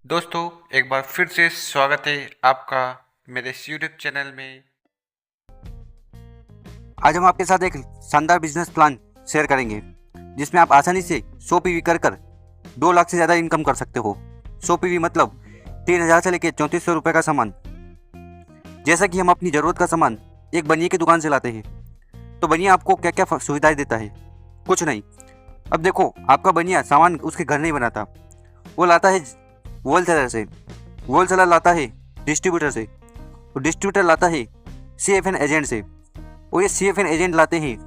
दोस्तों, एक बार फिर से स्वागत है आपका मेरे इस यूट्यूब चैनल में। आज हम आपके साथ एक शानदार बिजनेस प्लान शेयर करेंगे जिसमें आप आसानी से 100 पीवी कर 2 लाख से ज़्यादा इनकम कर सकते हो। 100 पीवी मतलब 3,000 से लेकर 3400 रुपये का सामान। जैसा कि हम अपनी ज़रूरत का सामान एक बनिए की दुकान से लाते हैं, तो बनिया आपको क्या क्या सुविधाएं देता है? कुछ नहीं। अब देखो, आपका बनिया सामान उसके घर नहीं बनाता, वो लाता है होलसेलर से, होलसेलर लाता है डिस्ट्रीब्यूटर से, और डिस्ट्रीब्यूटर लाता है CFN एजेंट से, और ये CFN एजेंट लाते हैं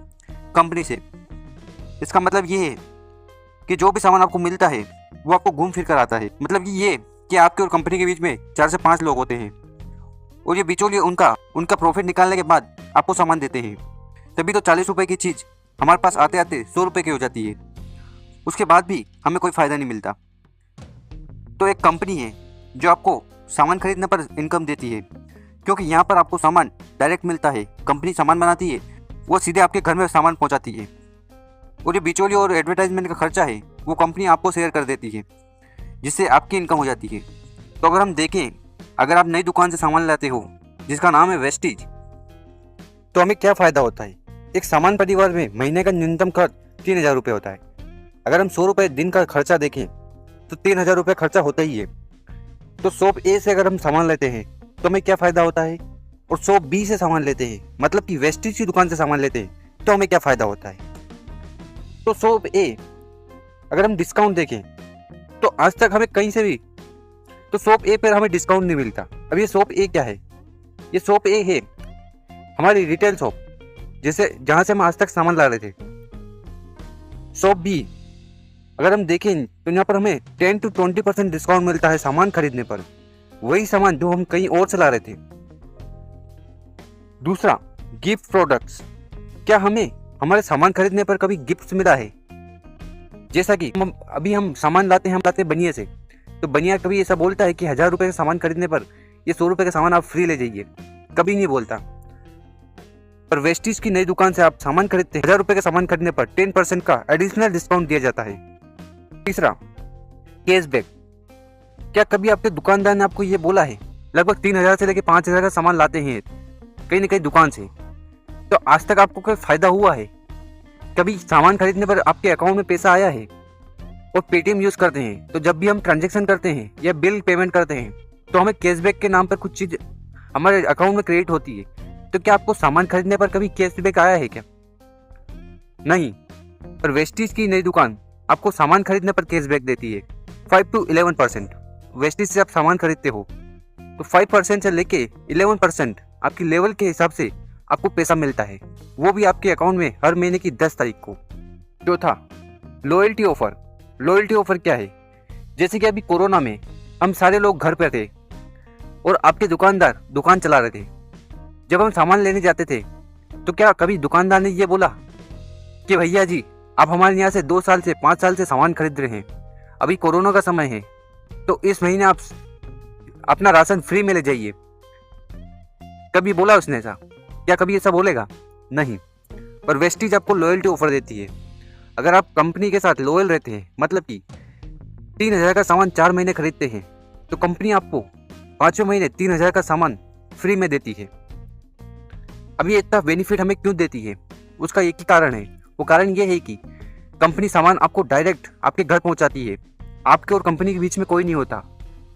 कंपनी से। इसका मतलब ये है कि जो भी सामान आपको मिलता है वो आपको घूम फिर कर आता है। मतलब ये कि आपके और कंपनी के बीच में 4 से 5 लोग होते हैं, और ये बिचौलिए उनका प्रॉफिट निकालने के बाद आपको सामान देते हैं। तभी तो 40 रुपये की चीज़ हमारे पास आते आते 100 रुपये की हो जाती है। उसके बाद भी हमें कोई फ़ायदा नहीं मिलता। तो एक कंपनी है जो आपको सामान खरीदने पर इनकम देती है, क्योंकि यहाँ पर आपको सामान डायरेक्ट मिलता है। कंपनी सामान बनाती है, वो सीधे आपके घर में सामान पहुँचाती है, और जो बिचौली और एडवर्टाइजमेंट का खर्चा है वो कंपनी आपको शेयर कर देती है, जिससे आपकी इनकम हो जाती है। तो अगर हम देखें, अगर आप नई दुकान से सामान लाते हो जिसका नाम है वेस्टीज, तो हमें क्या फ़ायदा होता है? एक सामान परिवार में महीने का न्यूनतम खर्च 3,000 रुपये होता है। अगर हम 100 रुपये दिन का खर्चा देखें तो 3,000 रुपये खर्चा होता ही है। तो शॉप ए से अगर हम सामान लेते हैं तो हमें क्या फ़ायदा होता है? और शॉप बी से सामान लेते हैं, मतलब कि वेस्टीज की दुकान से सामान लेते हैं, तो हमें क्या फ़ायदा होता है? तो शॉप ए अगर हम डिस्काउंट देखें तो आज तक हमें कहीं से भी तो शॉप ए पर हमें डिस्काउंट नहीं मिलता। अब ये शॉप ए क्या है? ये शॉप ए है हमारी रिटेल शॉप, जहाँ से हम आज तक सामान ला रहे थे। शॉप बी अगर हम देखें तो यहाँ पर हमें 10 to 20% डिस्काउंट मिलता है सामान खरीदने पर, वही सामान जो हम कहीं और से ला रहे थे। दूसरा, गिफ्ट प्रोडक्ट्स। क्या हमें हमारे सामान खरीदने पर कभी गिफ्ट मिला है? जैसा कि हम सामान लाते हैं, हम लाते हैं बनिया से, तो बनिया कभी ऐसा बोलता है कि 1,000 रुपये का सामान खरीदने पर ये 100 रुपये का सामान आप फ्री ले जाइए? कभी नहीं बोलता। पर वेस्टीज की नई दुकान से आप सामान खरीदते हैं, 1,000 रुपये का सामान खरीदने पर 10% का एडिशनल डिस्काउंट दिया जाता है। तीसरा, कैशबैक। क्या कभी आपके दुकानदार ने आपको ये बोला है, लगभग 3,000 से लेकर 5,000 का सामान लाते हैं कहीं न कहीं दुकान से, तो आज तक आपको कोई फायदा हुआ है? कभी सामान खरीदने पर आपके अकाउंट में पैसा आया है? और पेटीएम यूज करते हैं, तो जब भी हम ट्रांजेक्शन करते हैं या बिल पेमेंट करते हैं तो हमें कैशबैक के नाम पर कुछ चीज हमारे अकाउंट में क्रेडिट होती है। तो क्या आपको सामान खरीदने पर कभी कैशबैक आया है क्या? नहीं। पर वेस्टीज की नई दुकान आपको सामान खरीदने पर कैशबैक देती है 5 to 11%। वेस्टीज से आप सामान खरीदते हो तो 5% से लेके 11% आपकी लेवल के हिसाब से आपको पैसा मिलता है, वो भी आपके अकाउंट में हर महीने की 10 तारीख को। चौथा, लॉयल्टी ऑफर। लॉयल्टी ऑफर क्या है? जैसे कि अभी कोरोना में हम सारे लोग घर पर थे और आपके दुकानदार दुकान चला रहे थे। जब हम सामान लेने जाते थे तो क्या कभी दुकानदार ने ये बोला कि भैया जी, आप हमारे यहाँ से 2 साल से 5 साल से सामान खरीद रहे हैं, अभी कोरोना का समय है तो इस महीने आप अपना राशन फ्री में ले जाइए? कभी बोला उसने ऐसा? क्या कभी ऐसा बोलेगा? नहीं। पर वेस्टीज आपको लॉयल्टी ऑफर देती है। अगर आप कंपनी के साथ लॉयल रहते हैं, मतलब कि 3,000 का सामान 4 महीने खरीदते हैं, तो कंपनी आपको 5वें महीने 3,000 का सामान फ्री में देती है। अब ये इतना बेनिफिट हमें क्यों देती है? उसका एक ही कारण है। वो कारण ये है कि कंपनी सामान आपको डायरेक्ट आपके घर पहुंचाती है, आपके और कंपनी के बीच में कोई नहीं होता।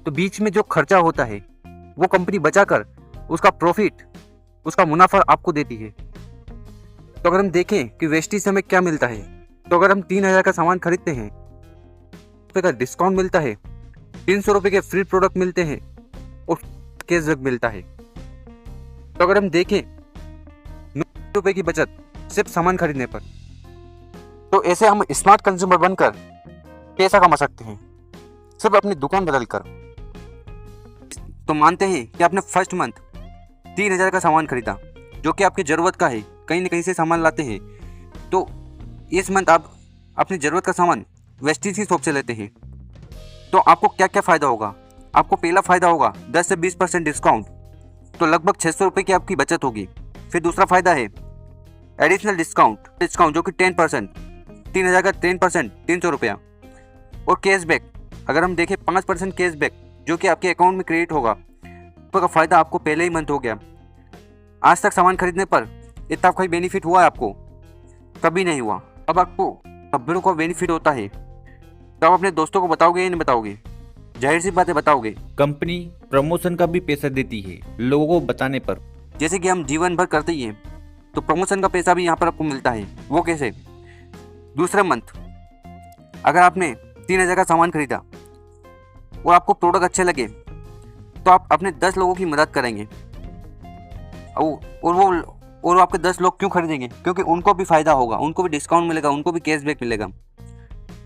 तो बीच में जो खर्चा होता है वो कंपनी बचाकर उसका प्रॉफिट, उसका मुनाफा आपको देती है। तो अगर हम देखें कि वेस्टीज से हमें क्या मिलता है, तो अगर हम 3,000 का सामान खरीदते हैं, रुपये का डिस्काउंट मिलता है, 300 रुपये के फ्री प्रोडक्ट मिलते हैं और कैशबैक मिलता है। तो अगर हम देखें 9 रुपये की बचत सिर्फ सामान खरीदने पर, तो ऐसे हम स्मार्ट कंज्यूमर बनकर पैसा कमा सकते हैं, सिर्फ अपनी दुकान बदल कर। तो मानते हैं कि आपने फर्स्ट मंथ 3,000 का सामान खरीदा, जो कि आपकी ज़रूरत का है, कहीं ना कहीं से सामान लाते हैं, तो इस मंथ आप अपनी ज़रूरत का सामान वेस्टीज की शॉप से लेते हैं, तो आपको क्या क्या फ़ायदा होगा? आपको पहला फ़ायदा होगा 10 से 20% डिस्काउंट, तो लगभग 600 रुपये की आपकी बचत होगी। फिर दूसरा फ़ायदा है एडिशनल डिस्काउंट जो कि 10%, 3,000 का 10% 300 रुपया। और कैशबैक, अगर हम देखें 5% कैशबैक जो कि आपके अकाउंट में क्रेडिट होगा, का फ़ायदा आपको पहले ही मंथ हो गया। आज तक सामान खरीदने पर इतना कोई बेनिफिट हुआ है आपको? कभी नहीं हुआ। अब आपको खबरों का बेनिफिट होता है तो आप अपने दोस्तों को बताओगे या नहीं बताओगे? जाहिर सी बातें बताओगे। कंपनी प्रमोशन का भी पैसा देती है लोगों को बताने पर। जैसे कि हम जीवन भर करते ही हैं, तो प्रमोशन का पैसा भी यहाँ पर आपको मिलता है। वो कैसे? दूसरा मंथ अगर आपने 3,000 का सामान खरीदा और आपको प्रोडक्ट अच्छे लगे तो आप अपने 10 लोगों की मदद करेंगे। और वो आपके 10 लोग क्यों खरीदेंगे? क्योंकि उनको भी फ़ायदा होगा, उनको भी डिस्काउंट मिलेगा, उनको भी कैशबैक मिलेगा।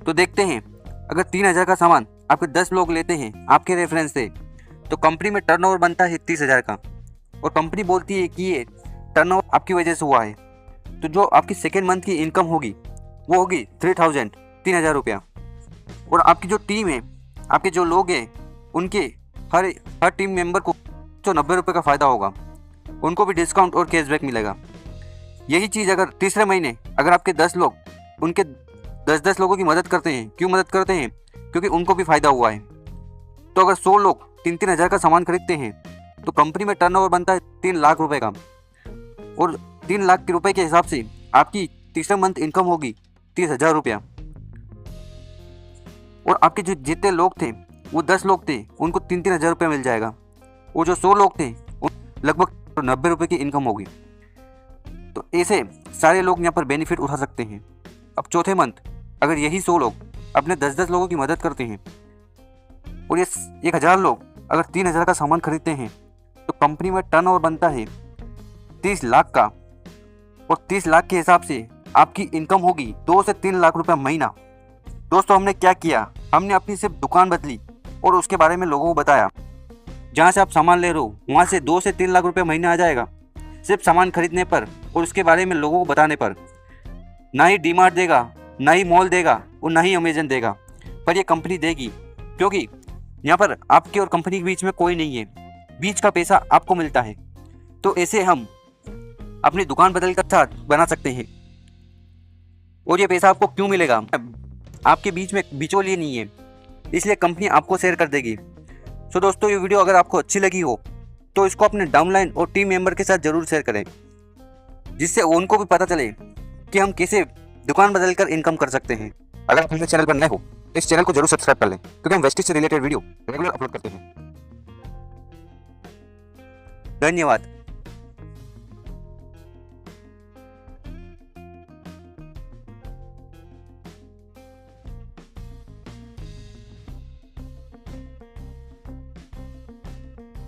तो देखते हैं, अगर 3,000 का सामान आपके 10 लोग लेते हैं आपके रेफरेंस से, तो कंपनी में टर्नओवर बनता है 30,000 का, और कंपनी बोलती है कि ये टर्नओवर आपकी वजह से हुआ है। तो जो आपकी सेकेंड मंथ की इनकम होगी वो होगी 3,000 रुपया। और आपकी जो टीम है, आपके जो लोग हैं, उनके हर टीम मेंबर को 90 रुपये का फ़ायदा होगा, उनको भी डिस्काउंट और कैशबैक मिलेगा। यही चीज़ अगर तीसरे महीने अगर आपके 10 लोग उनके 10 लोगों की मदद करते हैं, क्यों मदद करते हैं? क्योंकि उनको भी फ़ायदा हुआ है। तो अगर 100 लोग 3,000 का सामान खरीदते हैं तो कंपनी में टर्नओवर बनता है 3 लाख रुपए का, और 3 लाख के रुपए के हिसाब से आपकी तीसरे मंथ इनकम होगी 30,000 रुपया। और आपके जो जितने लोग थे वो 10 लोग थे, उनको 3,000 रुपया मिल जाएगा, और जो 100 लोग थे लगभग 90 रुपये की इनकम होगी। तो ऐसे सारे लोग यहाँ पर बेनिफिट उठा सकते हैं। अब चौथे मंथ अगर यही 100 लोग अपने 10 लोगों की मदद करते हैं और ये 1,000 लोग अगर 3,000 का सामान खरीदते हैं, तो कंपनी में टर्नओवर बनता है 30 लाख का, और 30 लाख के हिसाब से आपकी इनकम होगी 2 से 3 लाख रुपए महीना। दोस्तों, हमने क्या किया? हमने अपनी सिर्फ दुकान बदली और उसके बारे में लोगों को बताया। जहाँ से आप सामान ले रहे हो वहाँ से 2 से 3 लाख रुपए महीना आ जाएगा, सिर्फ सामान खरीदने पर और उसके बारे में लोगों को बताने पर। ना ही डीमार्ट देगा, ना ही मॉल देगा, और ना ही अमेजन देगा, पर ये कंपनी देगी, क्योंकि यहाँ पर आपके और कंपनी के बीच में कोई नहीं है, बीच का पैसा आपको मिलता है। तो ऐसे हम अपनी दुकान बदल कर अच्छा बना सकते हैं। और ये पैसा आपको क्यों मिलेगा? आपके बीच में बिचौलिए नहीं है, इसलिए कंपनी आपको शेयर कर देगी। सो दोस्तों, ये वीडियो अगर आपको अच्छी लगी हो तो इसको अपने डाउनलाइन और टीम मेंबर के साथ ज़रूर शेयर करें, जिससे उनको भी पता चले कि हम कैसे दुकान बदल कर इनकम कर सकते हैं। अगर आप हमारे चैनल पर नए हो तो इस चैनल को जरूर सब्सक्राइब कर लें, क्योंकि हम वेस्टेज से रिलेटेड वीडियो रेगुलर अपलोड करते हैं। धन्यवाद।